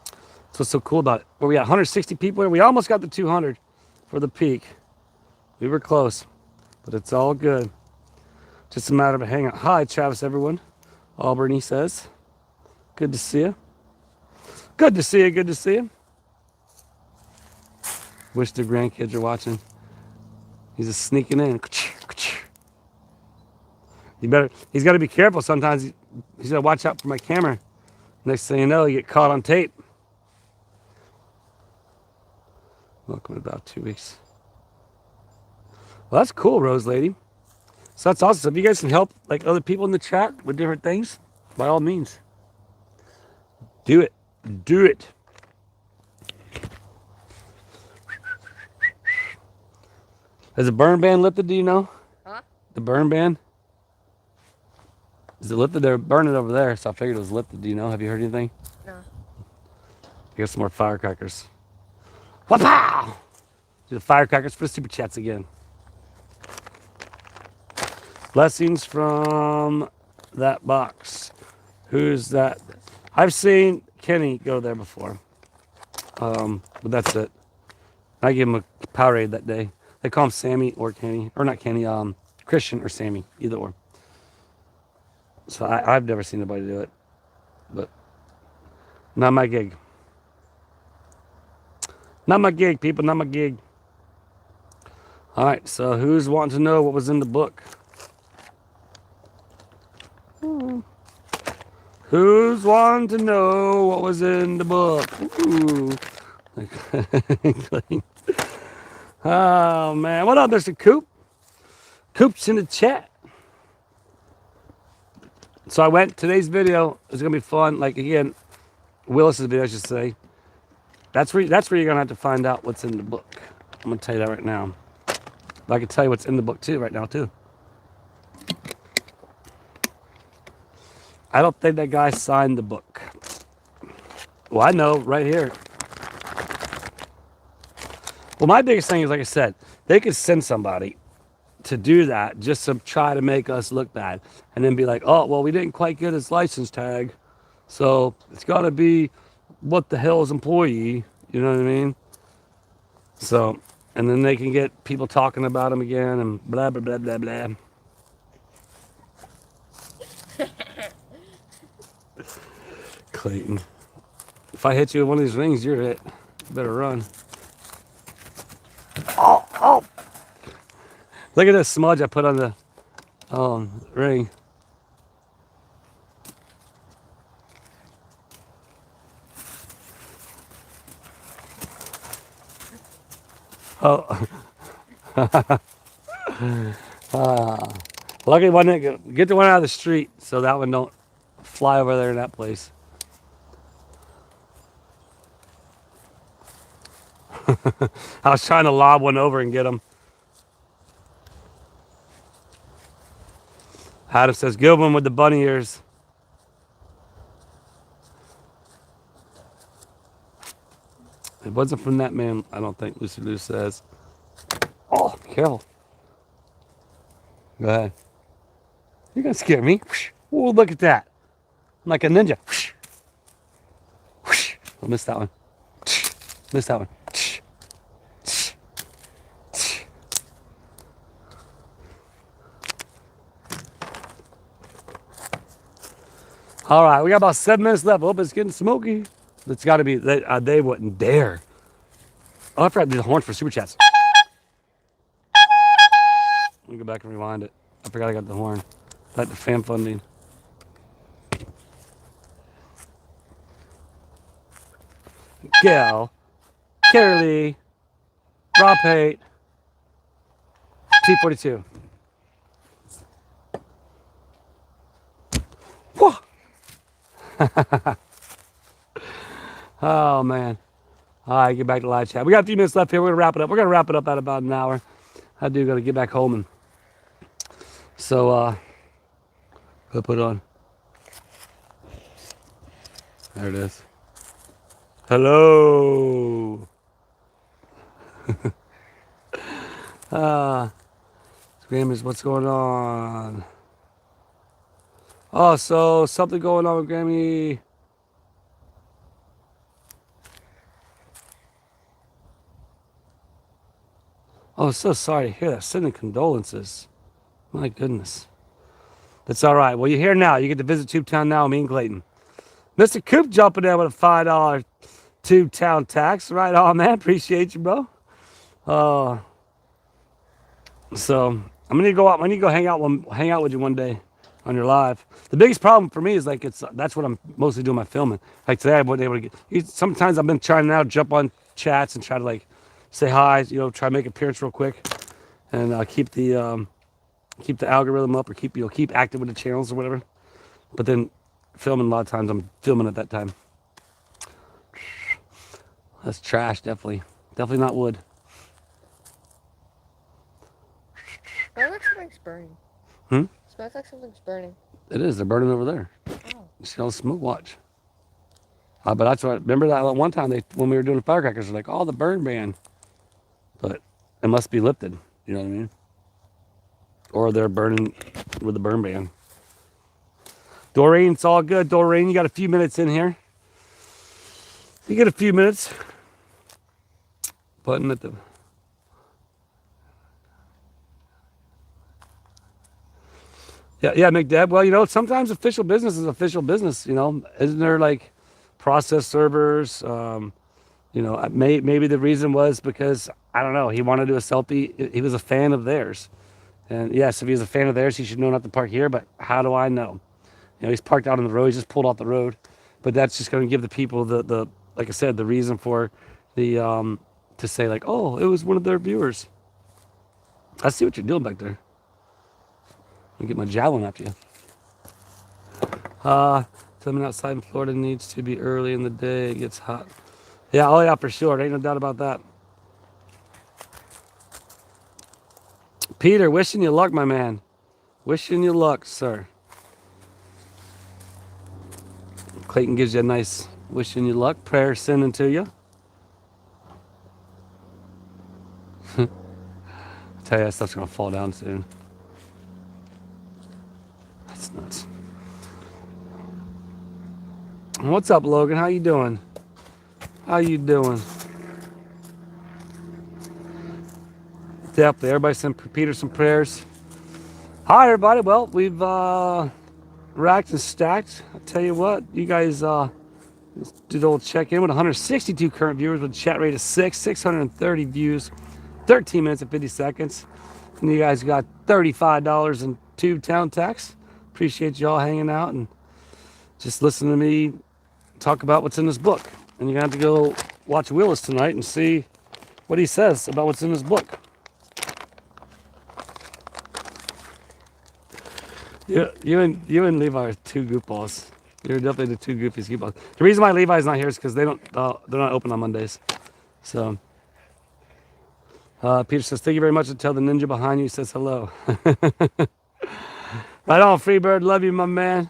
That's what's so cool about it. Where we got 160 people here. We almost got the 200 for the peak. We were close, but it's all good. Just a matter of a hangout. Hi, Travis, everyone. Auburn, he says. Good to see you. Good to see you. Good to see you. Wish the grandkids are watching. He's just sneaking in. He's got to be careful sometimes. He's got to watch out for my camera. Next thing you know, you get caught on tape. Welcome in about 2 weeks. Well, that's cool, Rose Lady. So that's awesome. So if you guys can help like other people in the chat with different things, by all means, do it. Do it. Has the burn ban lifted, do you know? Huh? The burn ban? Is it lifted? They're burning over there, so I figured it was lifted. Do you know? Have you heard anything? No. Here's some more firecrackers. Wapow! Do the firecrackers for the super chats again. Blessings from that box. Who's that? I've seen Kenny go there before. But that's it. I gave him a Powerade that day. They call him Sammy or Kenny. Or not Kenny, Christian or Sammy. Either or. So I've never seen anybody do it. But not my gig. Not my gig, people. Not my gig. All right. So who's wanting to know what was in the book? Who's wanting to know what was in the book? Ooh. Oh, man. What up, Mr. Coop? Coop's in the chat. So I went, today's video is going to be fun. Like, again, Willis's video, I should say. That's where you're going to have to find out what's in the book. I'm going to tell you that right now. But I can tell you what's in the book, too, right now, too. I don't think that guy signed the book. Well, I know, right here. Well, my biggest thing is, like I said, they could send somebody to do that just to try to make us look bad. And then be like, oh, well, we didn't quite get his license tag. So it's got to be what the hell's employee. You know what I mean? So, and then they can get people talking about him again and blah, blah, blah, blah, blah. Clayton. If I hit you with one of these rings, you're it. You better run. Oh, oh. Look at this smudge I put on the ring. Oh. Lucky one didn't get the one out of the street so that one don't fly over there in that place. I was trying to lob one over and get him. Adam says, good one with the bunny ears. It wasn't from that man, I don't think, Lucy Lou says. Oh, careful. Go ahead. You're going to scare me. Oh, look at that. I'm like a ninja. I missed that one. Missed that one. All right, we got about 7 minutes left. Oh, it's getting smoky. It's got to be, they wouldn't dare. Oh, I forgot to do the horn for super chats. Let me go back and rewind it. I forgot I got the horn. Like the fan funding. Gail, Carolee, Rob Pate, T42. Whoa! Oh, man. All right, get back to live chat. We got a few minutes left here. We're going to wrap it up. We're going to wrap it up at about an hour. I do got to get back home. And so, go put it on. There it is. Hello. Grammys, what's going on? Oh, so something going on with Grammy. Oh, so sorry to hear that. Sending condolences. My goodness. That's all right. Well, you're here now. You get to visit Tug Town now, me and Clayton. Mr. Coop jumping in with a $5 Tug Town tax. Right on, man. Appreciate you, bro. So I'm gonna need to go out. I need to go hang out with you one day on your live. The biggest problem for me is like that's what I'm mostly doing my filming. Like today, I wasn't able to get. Sometimes I've been trying now to jump on chats and try to like say hi. You know, try to make an appearance real quick, and keep the algorithm up or keep active with the channels or whatever. But then filming a lot of times I'm filming at that time. That's trash, definitely not wood. Smells like something's burning. Smells like something's burning. It is. They're burning over there. Oh. You see all the smoke? Watch. But that's what, remember that one time when we were doing the firecrackers, they're like, oh, the burn ban. But it must be lifted. You know what I mean? Or they're burning with the burn ban. Doreen, it's all good. Doreen, you got a few minutes in here. You get a few minutes. Button at the... Yeah, McDeb. Well, you know, sometimes official business is official business, you know. Isn't there like process servers? You know, maybe the reason was because, I don't know, he wanted to do a selfie. He was a fan of theirs. And yes, if he was a fan of theirs, he should know not to park here, but how do I know? You know, he's parked out on the road. He's just pulled off the road. But that's just going to give the people the like I said, the reason for the, to say like, oh, it was one of their viewers. I see what you're doing back there. I'll get my javelin after you. Something outside in Florida needs to be early in the day. It gets hot. Yeah, oh yeah, for sure. Ain't no doubt about that. Peter, wishing you luck, my man. Wishing you luck, sir. Clayton gives you a nice wishing you luck. Prayer sending to you. I tell you, that stuff's going to fall down soon. That's nuts. What's up, Logan? How you doing? How you doing? Definitely. Everybody send Peter some prayers. Hi, everybody. Well, we've racked and stacked. I'll tell you what, you guys did a little check-in with 162 current viewers with a chat rate of 630 views, 13 minutes and 50 seconds. And you guys got $35 in Tug Town tax. Appreciate you all hanging out and just listening to me talk about what's in this book. And you're going to have to go watch Willis tonight and see what he says about what's in his book. You and Levi are two goofballs. You're definitely the two goofiest goofballs. The reason why Levi's not here is because they're not open on Mondays. So Peter says, thank you very much, to tell the ninja behind you says hello. Right on, Freebird. Love you, my man.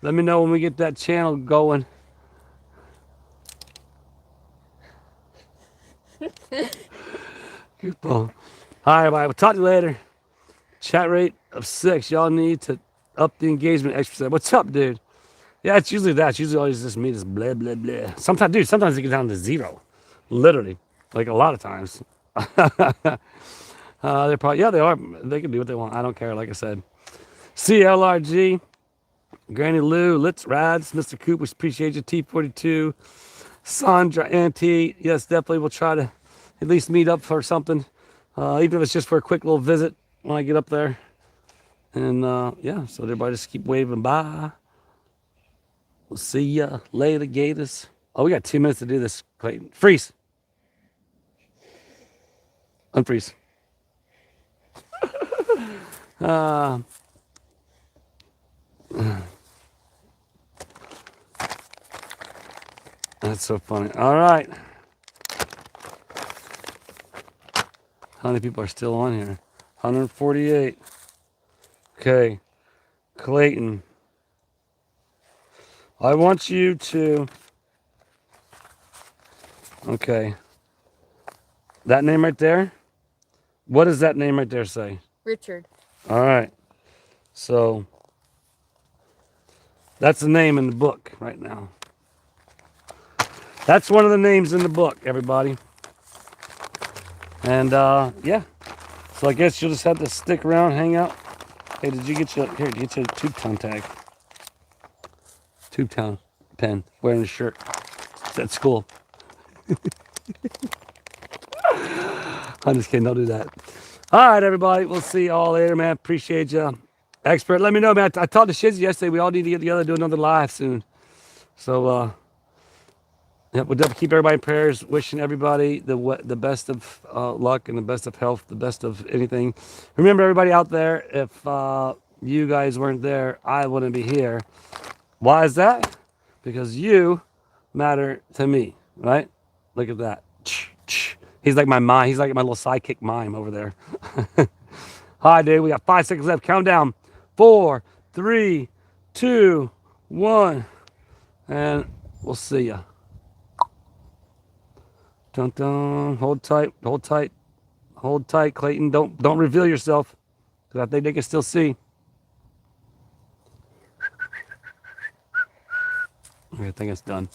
Let me know when we get that channel going. Goofball. All right, everybody. We'll talk to you later. Chat rate of 6. Y'all need to up the engagement extra. What's up, dude? Yeah, it's usually that. It's usually always just me, just blah, blah, blah. Sometimes it gets down to 0. Literally. Like a lot of times. They're probably, yeah, they are. They can do what they want. I don't care, like I said. CLRG, Granny Lou, Litz Rads, Mr. Coop, we appreciate you. T42, Sandra, Auntie. Yes, definitely. We'll try to at least meet up for something. Even if it's just for a quick little visit when I get up there. And yeah, so everybody just keep waving bye. We'll see ya later, Gators. Oh, we got 2 minutes to do this, Clayton. Freeze. Unfreeze. That's so funny. All right. How many people are still on here? 148. Okay. Clayton. I want you to... Okay. That name right there? What does that name right there say? Richard. All right. So, that's the name in the book right now. That's one of the names in the book, everybody. And, yeah. So I guess you'll just have to stick around, hang out. Hey, did you get your Tug Town tag? Tug Town pen, wearing a shirt. It's at school. I'm just kidding, don't do that. All right, everybody, we'll see you all later, man. Appreciate you. Expert, let me know, man. I talked to Shizzy yesterday. We all need to get together and do another live soon. So, yeah, we'll definitely keep everybody in prayers. Wishing everybody the best of luck and the best of health, the best of anything. Remember, everybody out there, if you guys weren't there, I wouldn't be here. Why is that? Because you matter to me, right? Look at that. He's like my mime. He's like my little sidekick mime over there. Hi, dude. We got 5 seconds left. Countdown. 4, 3, 2, 1. And we'll see ya. Dun dun. Hold tight. Hold tight. Hold tight, Clayton. Don't reveal yourself, because I think they can still see. I think it's done.